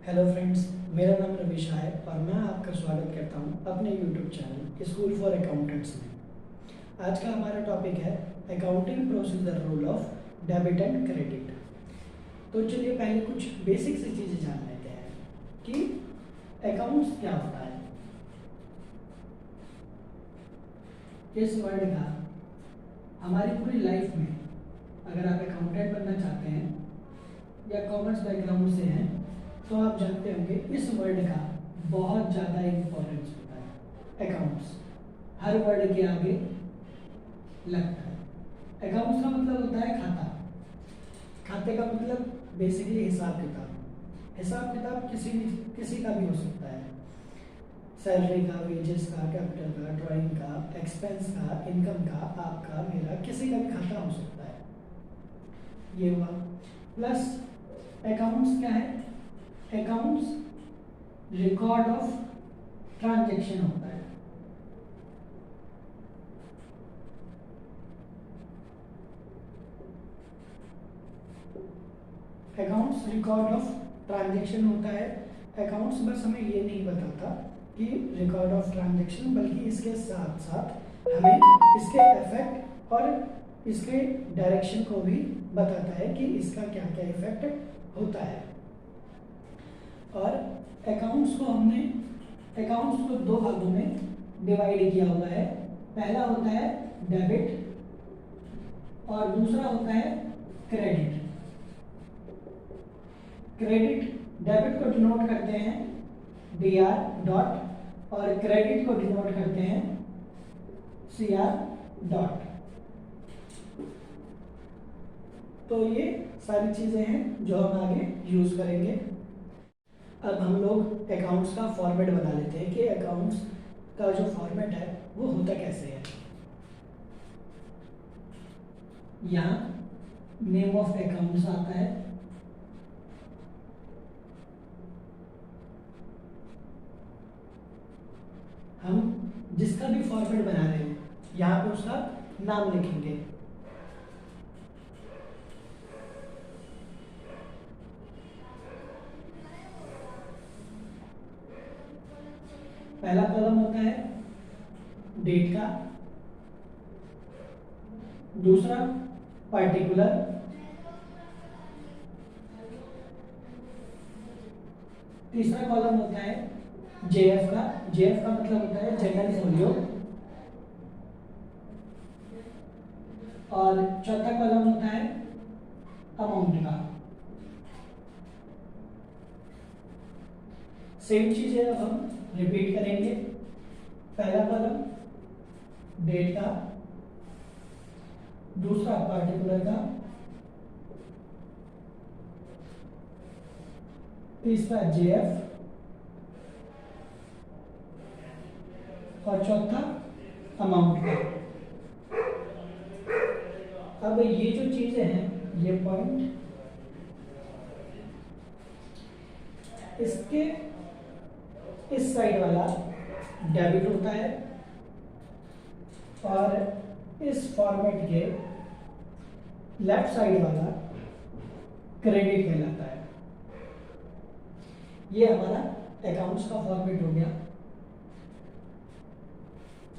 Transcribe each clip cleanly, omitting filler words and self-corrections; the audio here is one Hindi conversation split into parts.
हेलो फ्रेंड्स, मेरा नाम रविशा है और मैं आपका स्वागत करता हूं अपने YouTube channel school for accountants में। आज का हमारा टॉपिक है accounting procedure rule of debit and credit. तो चलिए पहले कुछ बेसिक सी चीज़ें जान लेते हैं कि अकाउंट्स क्या होता है। इस वर्ड का हमारी पूरी लाइफ में अगर आप अकाउंटेंट बनना चाहते हैं या कॉमर्स बैकग्राउंड से हैं तो आप जानते होंगे इस वर्ड का बहुत ज़्यादा इम्पोर्टेंस होता है। अकाउंट्स हर वर्ड के आगे लगता है। अकाउंट्स का मतलब होता है खाता। खाते का मतलब बेसिकली हिसाब किताब। हिसाब किताब किसी का भी हो सकता है। सैलरी का, वेजेस का, कैपिटल का, ड्राइंग का, एक्सपेंस का, इनकम का, आपका, मेरा, किसी का भी खाता हो सकता है। ये हुआ। प्लस अकाउंट्स क्या है? अकाउंट्स रिकॉर्ड ऑफ ट्रांजैक्शन होता है। अकाउंट्स रिकॉर्ड ऑफ ट्रांजैक्शन होता है। अकाउंट्स बस हमें ये नहीं बताता कि रिकॉर्ड ऑफ ट्रांजैक्शन, बल्कि इसके साथ साथ हमें इसके इफेक्ट और इसके डायरेक्शन को भी बताता है कि इसका क्या क्या इफेक्ट होता है। और अकाउंट्स को दो भागों में डिवाइड किया हुआ है। पहला होता है डेबिट और दूसरा होता है क्रेडिट। डेबिट को डिनोट करते हैं DR डॉट और क्रेडिट को डिनोट करते हैं CR डॉट। तो ये सारी चीजें हैं जो हम आगे यूज करेंगे। अब हम लोग अकाउंट्स का फॉर्मेट बना लेते हैं कि अकाउंट्स का जो फॉर्मेट है वो होता कैसे है। यहाँ नेम ऑफ अकाउंट्स आता है, हम जिसका भी फॉर्मेट बना रहे हैं यहाँ पे उसका नाम लिखेंगे। पहला कॉलम होता है डेट का, दूसरा पार्टिकुलर, तीसरा कॉलम होता है JF का। JF का मतलब होता है जनरल फोलियो, और चौथा कॉलम होता है अमाउंट का। सेम चीजें अब हम रिपीट करेंगे। पहला कॉलम डेट का, दूसरा पार्टिकुलर का, तीसरा JF और चौथा अमाउंट का। अब ये जो चीजें हैं, ये पॉइंट, इसके इस साइड वाला डेबिट होता है और इस फॉर्मेट के लेफ्ट साइड वाला क्रेडिट कहलाता है। ये हमारा अकाउंट्स का फॉर्मेट हो गया।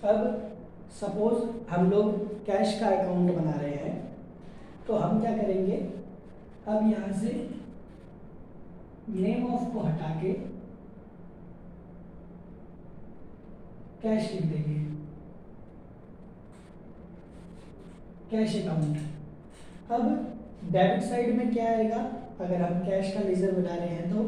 अब सपोज हम लोग कैश का अकाउंट बना रहे हैं तो हम क्या करेंगे, अब यहाँ से नेम ऑफ को हटा के कैश लिख देंगे, कैश अकाउंट। अब डेबिट साइड में क्या आएगा, अगर हम कैश का लेजर बना रहे हैं तो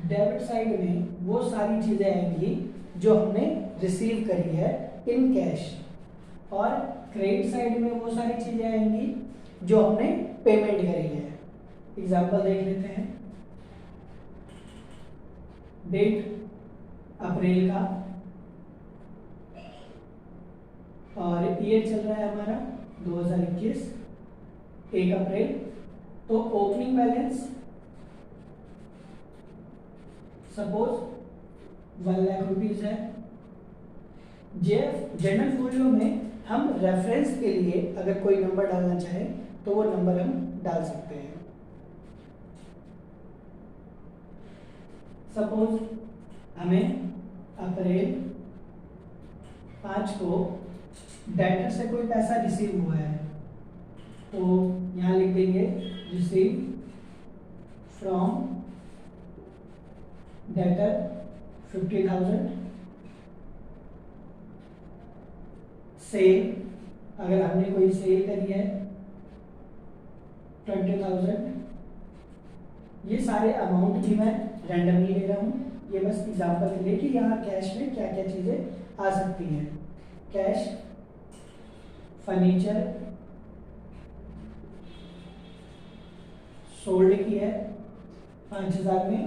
डेबिट साइड में वो सारी चीजें आएंगी जो हमने रिसीव करी है इन कैश, और क्रेडिट साइड में वो सारी चीजें आएंगी जो हमने पेमेंट करी है। एग्जांपल देख लेते हैं। डेट अप्रैल का और ईयर चल रहा है हमारा 2021, 1 अप्रैल। तो opening balance suppose 1 lakh rupees है। JF जनरल फोलियो में हम रेफरेंस के लिए अगर कोई नंबर डालना चाहे तो वो नंबर हम डाल सकते हैं। सपोज हमें अप्रैल 5 को डेटर से कोई पैसा रिसीव हुआ है, तो यहाँ लिख देंगे रिसीव फ्रॉम डेटर 50,000। सेल, अगर हमने कोई सेल करी है 20,000। ये सारे अमाउंट भी मैं रैंडमली ले रहा हूँ, ये बस एग्जांपल के लिए कि यहाँ कैश में क्या क्या चीज़ें आ सकती हैं। कैश, फर्नीचर सोल्ड की है 5,000 में,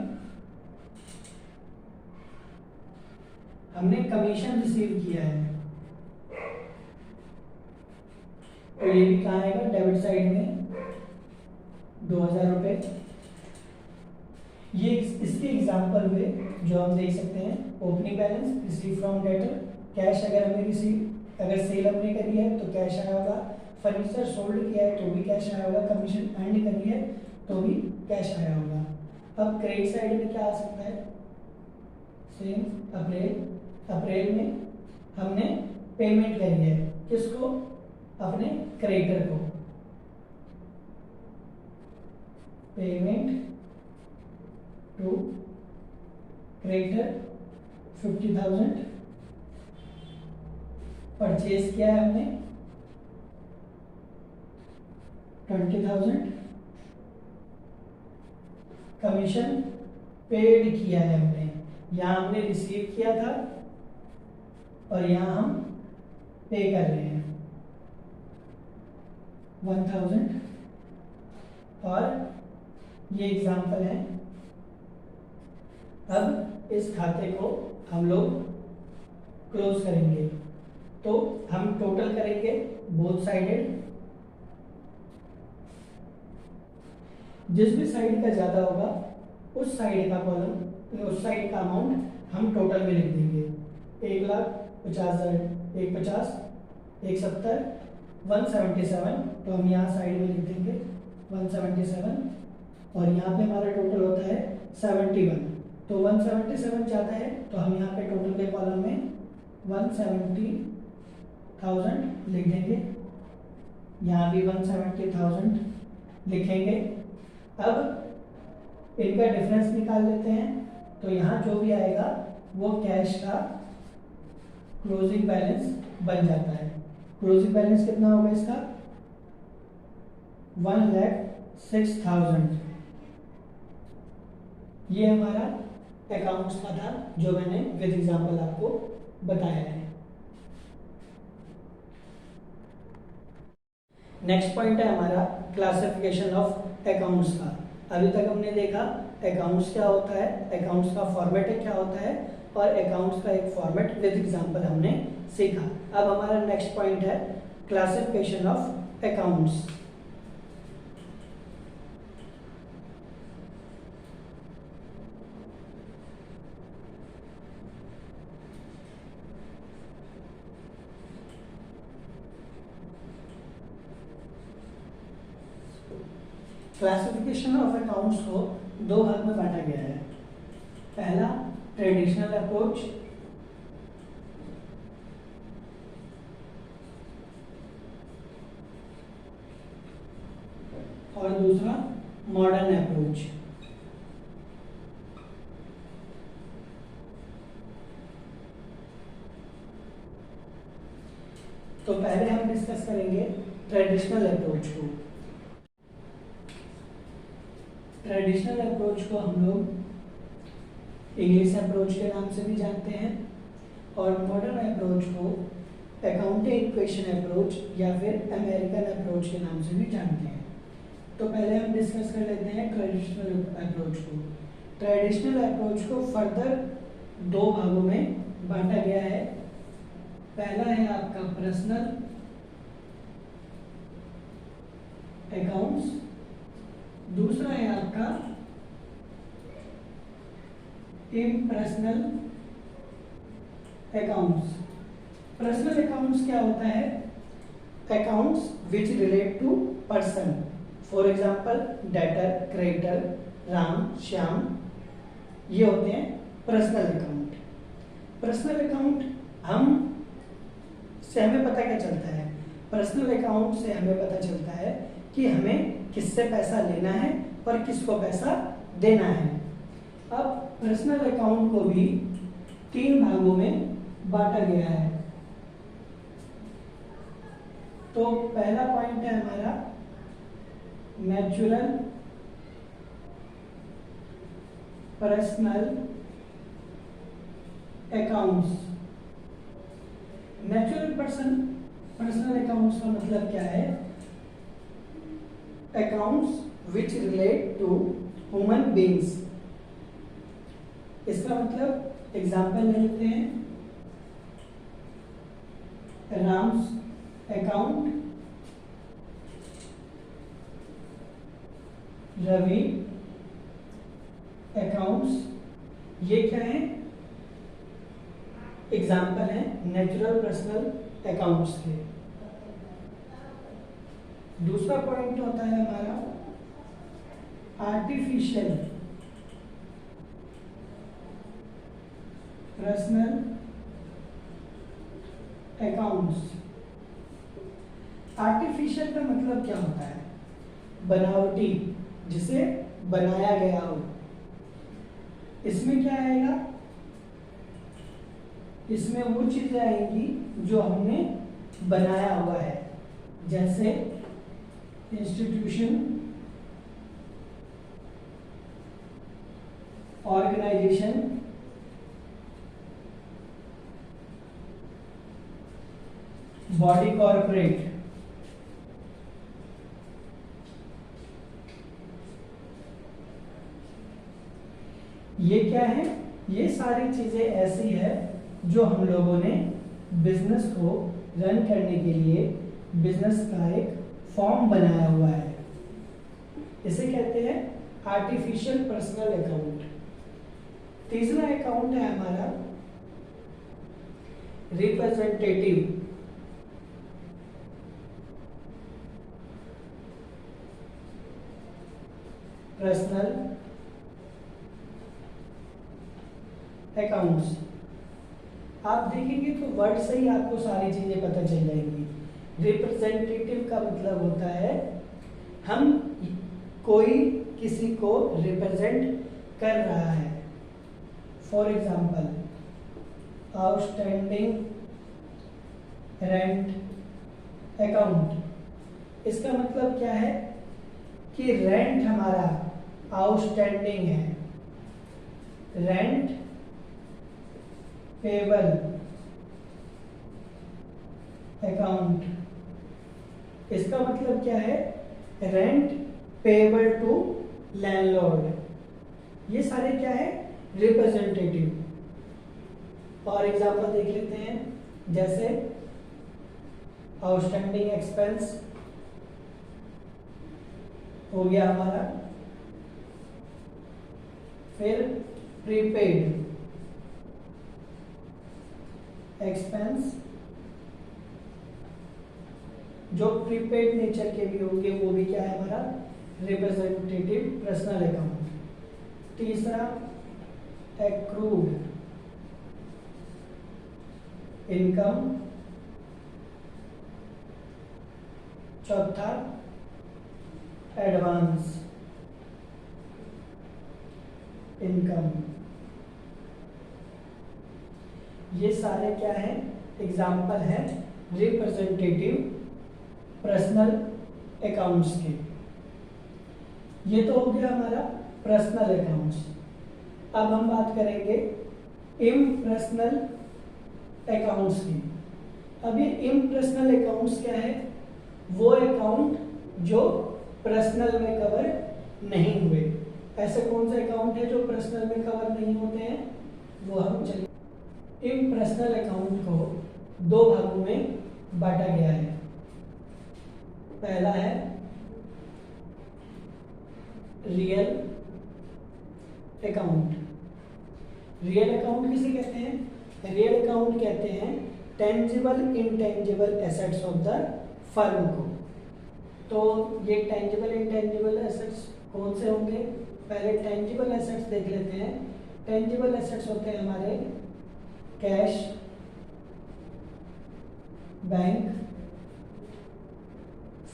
हमने कमीशन रिसीव किया है, तो ये भी कहाँ आएगा, डेबिट साइड में 2,000 रुपये। ये इसके एग्जाम्पल हुए जो हम देख सकते हैं। Opening balance, receive from debtor, cash अगर हमने रिसीव, अगर सेल हमने करी है तो कैश आया होगा, फर्नीचर सोल्ड किया है तो भी कैश आया होगा, कमीशन अर्न करी है तो भी कैश आया होगा। अब क्रेडिट साइड में क्या आ सकता है, सेम अप्रैल में हमने पेमेंट करी है, किसको, अपने क्रेडिटर को, पेमेंट टू क्रेडिटर 50,000। परचेज किया है हमने 20,000। कमीशन पेड किया है हमने, यहाँ हमने रिसीव किया था और यहाँ हम पे कर रहे हैं 1,000। और ये एग्जाम्पल है। अब इस खाते को हम लोग क्लोज करेंगे, तो हम टोटल करेंगे बोथ साइडेड, जिस भी साइड का ज्यादा होगा उस साइड का कॉलम, उस साइड का अमाउंट हम टोटल में लिख देंगे। 1,50,000, 1,50, 1,70, 177, तो हम यहाँ साइड में लिख देंगे 177, और यहाँ पे हमारा टोटल होता है 71, तो 177 ज़्यादा है तो हम यहाँ पे टोटल के कॉलम में 170,000 लिख देंगे, यहाँ भी 170,000 लिखेंगे। अब इनका डिफरेंस निकाल लेते हैं, तो यहाँ जो भी आएगा वो कैश का क्लोजिंग बैलेंस बन जाता है। क्लोजिंग बैलेंस कितना होगा इसका, 1,06,000। ये हमारा अकाउंट्स का था जो मैंने विद एग्जांपल आपको बताया है। नेक्स्ट पॉइंट है हमारा क्लासिफिकेशन ऑफ अकाउंट्स का। अभी तक हमने देखा अकाउंट्स क्या होता है, अकाउंट्स का फॉर्मेट क्या होता है, और अकाउंट्स का एक फॉर्मेट विद एग्जांपल हमने सीखा। अब हमारा नेक्स्ट पॉइंट है classification of accounts. Classification of accounts को दो भाग में बांटा गया है। पहला ट्रेडिशनल अप्रोच, और दूसरा मॉडर्न अप्रोच। तो पहले हम डिस्कस करेंगे ट्रेडिशनल अप्रोच को। ट्रेडिशनल अप्रोच को हम लोग इंग्लिश अप्रोच के नाम से भी जानते हैं, और मॉडर्न अप्रोच को अकाउंटिंग इक्वेशन अप्रोच या फिर अमेरिकन अप्रोच के नाम से भी जानते हैं। तो पहले हम डिस्कस कर लेते हैं ट्रेडिशनल अप्रोच को। ट्रेडिशनल अप्रोच को फर्दर दो भागों में बांटा गया है। पहला है आपका पर्सनल अकाउंट्स, दूसरा है आपका इम्पर्सनल अकाउंट्स। पर्सनल अकाउंट्स क्या होता है, accounts which relate to person, for example debtor, creditor, Ram, Shyam, ये होते हैं पर्सनल अकाउंट। पर्सनल अकाउंट से हमें पता क्या चलता है? पर्सनल अकाउंट से हमें पता चलता है कि हमें किससे पैसा लेना है और किसको पैसा देना है। अब पर्सनल अकाउंट को भी 3 भागों में बांटा गया है। तो पहला पॉइंट है हमारा natural personal accounts. Natural personal accounts का मतलब क्या है? Accounts which relate to human beings. इसका मतलब एग्जाम्पल ले लेते हैं, राम्स अकाउंट, रवि अकाउंट्स। ये क्या है? एग्जाम्पल है नेचुरल पर्सनल अकाउंट्स के। दूसरा पॉइंट होता है हमारा आर्टिफिशियल पर्सनल अकाउंट्स। आर्टिफिशियल का मतलब क्या होता है? बनावटी, जिसे बनाया गया हो। इसमें क्या आएगा? इसमें वो चीजें आएंगी जो हमने बनाया हुआ है, जैसे इंस्टीट्यूशन, ऑर्गेनाइजेशन, बॉडी कॉर्पोरेट। ये क्या है? ये सारी चीजें ऐसी है जो हम लोगों ने बिजनेस को रन करने के लिए बिजनेस का एक फॉर्म बनाया हुआ है। इसे कहते हैं आर्टिफिशियल पर्सनल अकाउंट। तीसरा अकाउंट है हमारा रिप्रेजेंटेटिव पर्सनल अकाउंट्स। आप देखेंगे तो वर्ड से ही आपको सारी चीजें पता चल जाएंगी। रिप्रेजेंटेटिव का मतलब होता है हम कोई किसी को रिप्रेजेंट कर रहा है। For example, outstanding rent account. इसका मतलब क्या है कि रेंट हमारा आउटस्टैंडिंग है, रेंट पेबल अकाउंट। इसका मतलब क्या है? Rent payable to landlord. ये सारे क्या है? रिप्रेजेंटेटिव। और एग्जांपल देख लेते हैं, जैसे आउटस्टैंडिंग एक्सपेंस हो गया हमारा, फिर प्रीपेड एक्सपेंस, जो प्रीपेड नेचर के भी होंगे वो भी क्या है हमारा? Representative personal account. तीसरा एक्रूड इनकम। चौथा एडवांस इनकम। ये सारे क्या है? एग्जाम्पल है रिप्रेजेंटेटिव पर्सनल अकाउंट्स के। ये तो हो गया हमारा पर्सनल अकाउंट्स। अब हम बात करेंगे इम्पर्सनल अकाउंट्स की। अब ये इम्पर्सनल अकाउंट्स क्या है? वो अकाउंट जो पर्सनल में कवर नहीं हुए। ऐसे कौन से अकाउंट है जो पर्सनल में कवर नहीं होते हैं? वो हम चलिए। इम्पर्सनल अकाउंट को 2 भागों में बांटा गया है। पहला है रियल अकाउंट। रियल अकाउंट किसे कहते हैं? रियल अकाउंट कहते हैं tangible intangible assets of the firm को। तो ये टेंजिबल इंटेंजिबल एसेट्स कौन से होंगे? पहले टेंजिबल एसेट्स देख लेते हैं। टेंजिबल एसेट्स होते हैं हमारे cash, bank,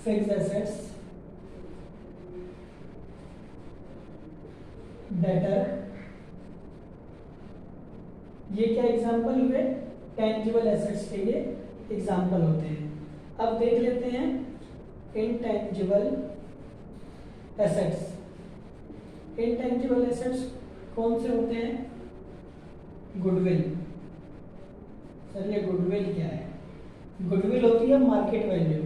fixed assets, debtor. ये क्या एग्जाम्पल हुए? टेंजिबल एसेट्स के ये एग्जाम्पल होते हैं। अब देख लेते हैं इनटेंजिबल एसेट्स। इनटेंजिबल एसेट्स कौन से होते हैं? गुडविल। सर ये गुडविल क्या है? गुडविल होती है मार्केट वैल्यू,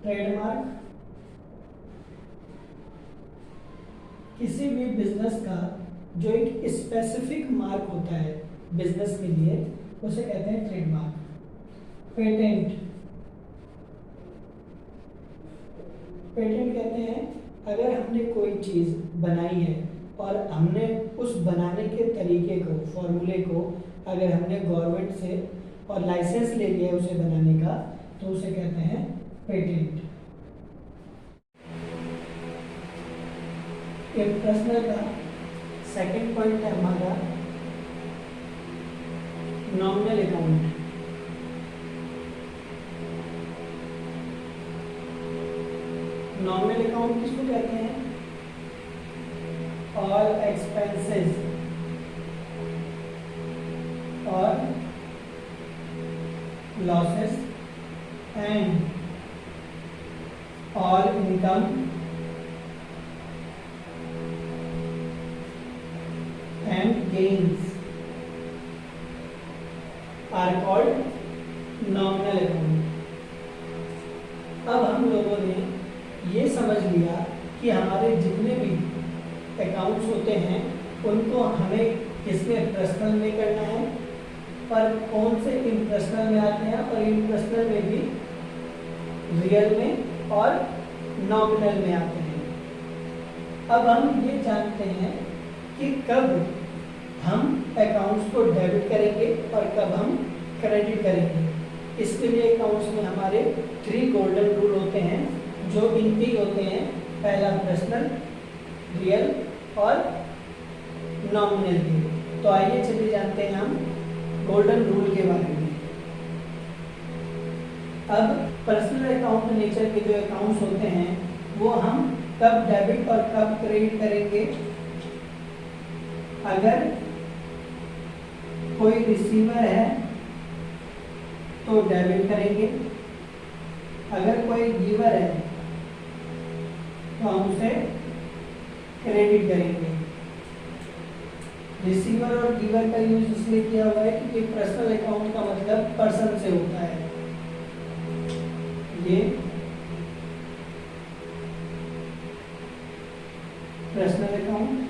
ट्रेडमार्क, किसी भी बिजनेस का जो एक स्पेसिफिक मार्क होता है बिजनेस के लिए, उसे कहते हैं ट्रेडमार्क। पेटेंट, पेटेंट कहते हैं अगर हमने कोई चीज बनाई है और हमने उस बनाने के तरीके को, फॉर्मूले को अगर हमने गवर्नमेंट से और लाइसेंस ले लिया है उसे बनाने का, तो उसे कहते हैं पेटेंट। प्रश्न का सेकंड पॉइंट है हमारा नॉमिनल अकाउंट। नॉमिनल अकाउंट किसको कहते हैं? ऑल एक्सपेंसेस और losses and all income and gains are called nominal account। अब हम लोगों ने ये समझ लिया कि हमारे जितने भी अकाउंट्स होते हैं उनको हमें किसमें पर्सनल में करना है, पर कौन से इम्पर्सनल में आते हैं और इम्पर्सनल में भी रियल में और नॉमिनल में आते हैं। अब हम ये जानते हैं कि कब हम अकाउंट्स को डेबिट करेंगे और कब हम क्रेडिट करेंगे। इसके लिए अकाउंट्स में हमारे 3 गोल्डन रूल होते हैं जो इनके होते हैं। पहला पर्सनल, रियल और नॉमिनल के। तो आइए चलिए जानते हैं हम गोल्डन रूल के बारे में। अब पर्सनल अकाउंट नेचर के जो अकाउंट्स होते हैं वो हम कब डेबिट और कब क्रेडिट करेंगे? अगर कोई रिसीवर है तो डेबिट करेंगे, अगर कोई गिवर है तो हम उसे क्रेडिट करेंगे। रिसीवर और गिवर का यूज इसलिए किया हुआ है क्योंकि पर्सनल अकाउंट का मतलब पर्सन से होता है। ये पर्सनल अकाउंट।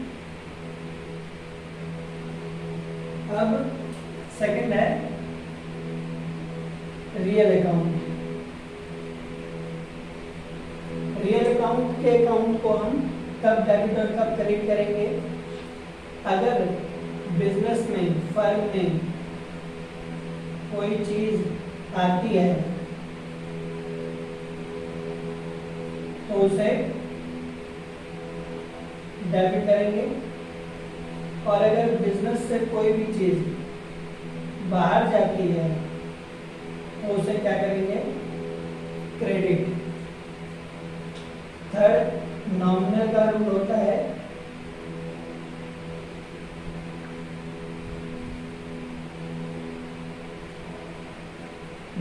अब सेकंड है रियल अकाउंट। रियल अकाउंट के अकाउंट को हम कब डेबिट और कब क्रेडिट करेंगे? अगर बिजनेस में, फर्म में कोई चीज आती है तो उसे डेबिट करेंगे, और अगर बिजनेस से कोई भी चीज बाहर जाती है तो उसे क्या करेंगे? क्रेडिट। थर्ड नॉमिनल का रूल होता है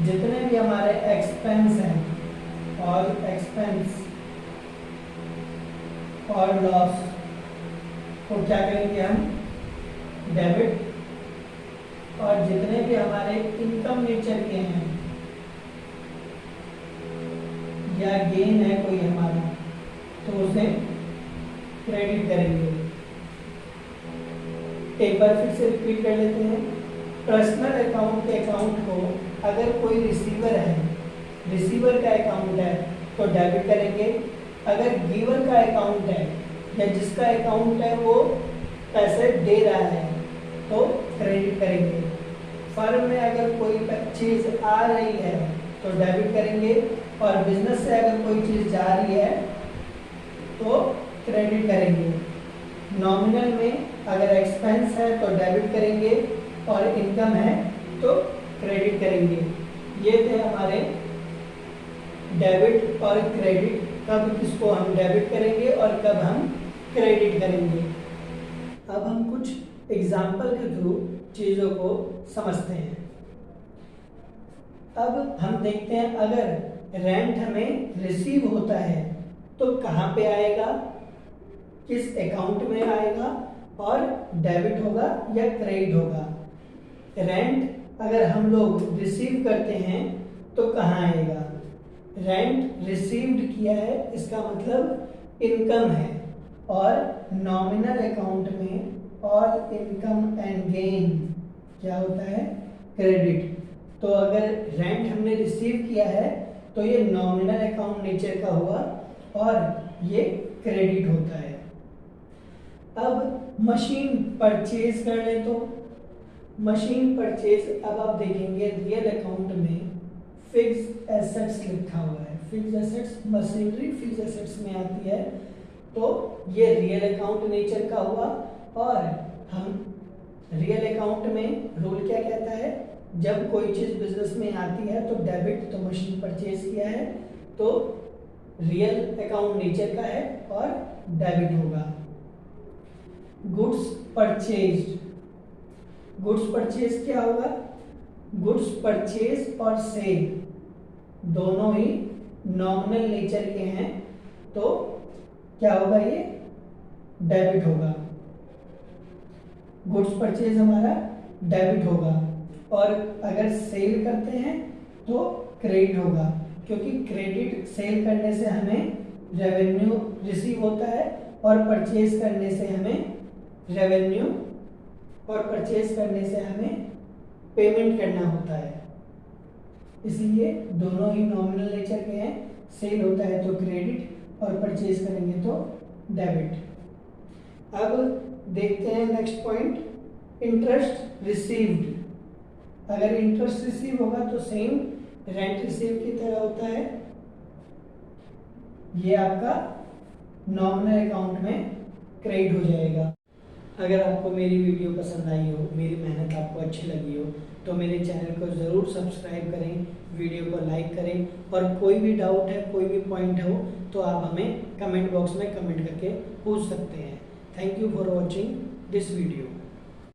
जितने भी हमारे एक्सपेंस हैं, ऑल एक्सपेंस और लॉस को क्या करेंगे हम? डेबिट। और जितने भी हमारे इनकम नेचर के हैं या गेन है कोई हमारा तो उसे क्रेडिट करेंगे। एक बार फिर से रिपीट कर लेते हैं। पर्सनल अकाउंट के अकाउंट को अगर कोई रिसीवर है, रिसीवर का अकाउंट है तो डेबिट करेंगे। अगर गिवर का अकाउंट है या जिसका अकाउंट है वो पैसे दे रहा है तो क्रेडिट करेंगे। फर्म में अगर कोई चीज आ रही है तो डेबिट करेंगे, और बिजनेस से अगर कोई चीज जा रही है तो क्रेडिट करेंगे। नॉमिनल में अगर एक्सपेंस है तो डेबिट करेंगे और इनकम है तो क्रेडिट करेंगे। ये थे हमारे डेबिट और क्रेडिट, कब किसको हम डेबिट करेंगे और कब हम क्रेडिट करेंगे। अब हम कुछ एग्जाम्पल के थ्रू चीज़ों को समझते हैं। अब हम देखते हैं अगर रेंट हमें रिसीव होता है तो कहाँ पे आएगा, किस अकाउंट में आएगा और डेबिट होगा या क्रेडिट होगा। रेंट अगर हम लोग रिसीव करते हैं तो कहाँ आएगा, रेंट रिसीव्ड किया है इसका मतलब इनकम है, और नॉमिनल अकाउंट में और इनकम एंड गेन क्या होता है, क्रेडिट। तो अगर रेंट हमने रिसीव किया है तो ये नॉमिनल अकाउंट नेचर का हुआ और ये क्रेडिट होता है। अब मशीन परचेज कर ले तो मशीन परचेज, अब आप देखेंगे रियल अकाउंट में फिक्स एसेट्स लिखा हुआ है। Fix assets machinery fix assets में आती है, तो ये रियल अकाउंट नेचर का हुआ। और हम रियल अकाउंट में रूल क्या कहता है, जब कोई चीज बिजनेस में आती है तो डेबिट, तो मशीन परचेज किया है तो रियल अकाउंट नेचर का है और डेबिट होगा। गुड्स परचेज, गुड्स परचेज क्या होगा, गुड्स परचेज और सेल दोनों ही नॉमिनल नेचर के हैं, तो क्या होगा, ये डेबिट होगा। गुड्स परचेज हमारा डेबिट होगा, और अगर सेल करते हैं तो क्रेडिट होगा, क्योंकि क्रेडिट सेल करने से हमें रेवेन्यू रिसीव होता है और परचेज करने से हमें रेवेन्यू, और परचेज करने से हमें पेमेंट करना होता है। इसलिए दोनों ही नॉमिनल नेचर के हैं, सेल होता है तो क्रेडिट और परचेज करेंगे तो डेबिट। अब देखते हैं नेक्स्ट पॉइंट, इंटरेस्ट रिसीव्ड। अगर इंटरेस्ट रिसीव होगा तो सेम रेंट रिसीव की तरह होता है, ये आपका नॉमिनल अकाउंट में क्रेडिट हो जाएगा। अगर आपको मेरी वीडियो पसंद आई हो, मेरी मेहनत आपको अच्छी लगी हो, तो मेरे चैनल को ज़रूर सब्सक्राइब करें, वीडियो को लाइक करें, और कोई भी डाउट है, कोई भी पॉइंट हो तो आप हमें कमेंट बॉक्स में कमेंट करके पूछ सकते हैं। Thank you for watching this video.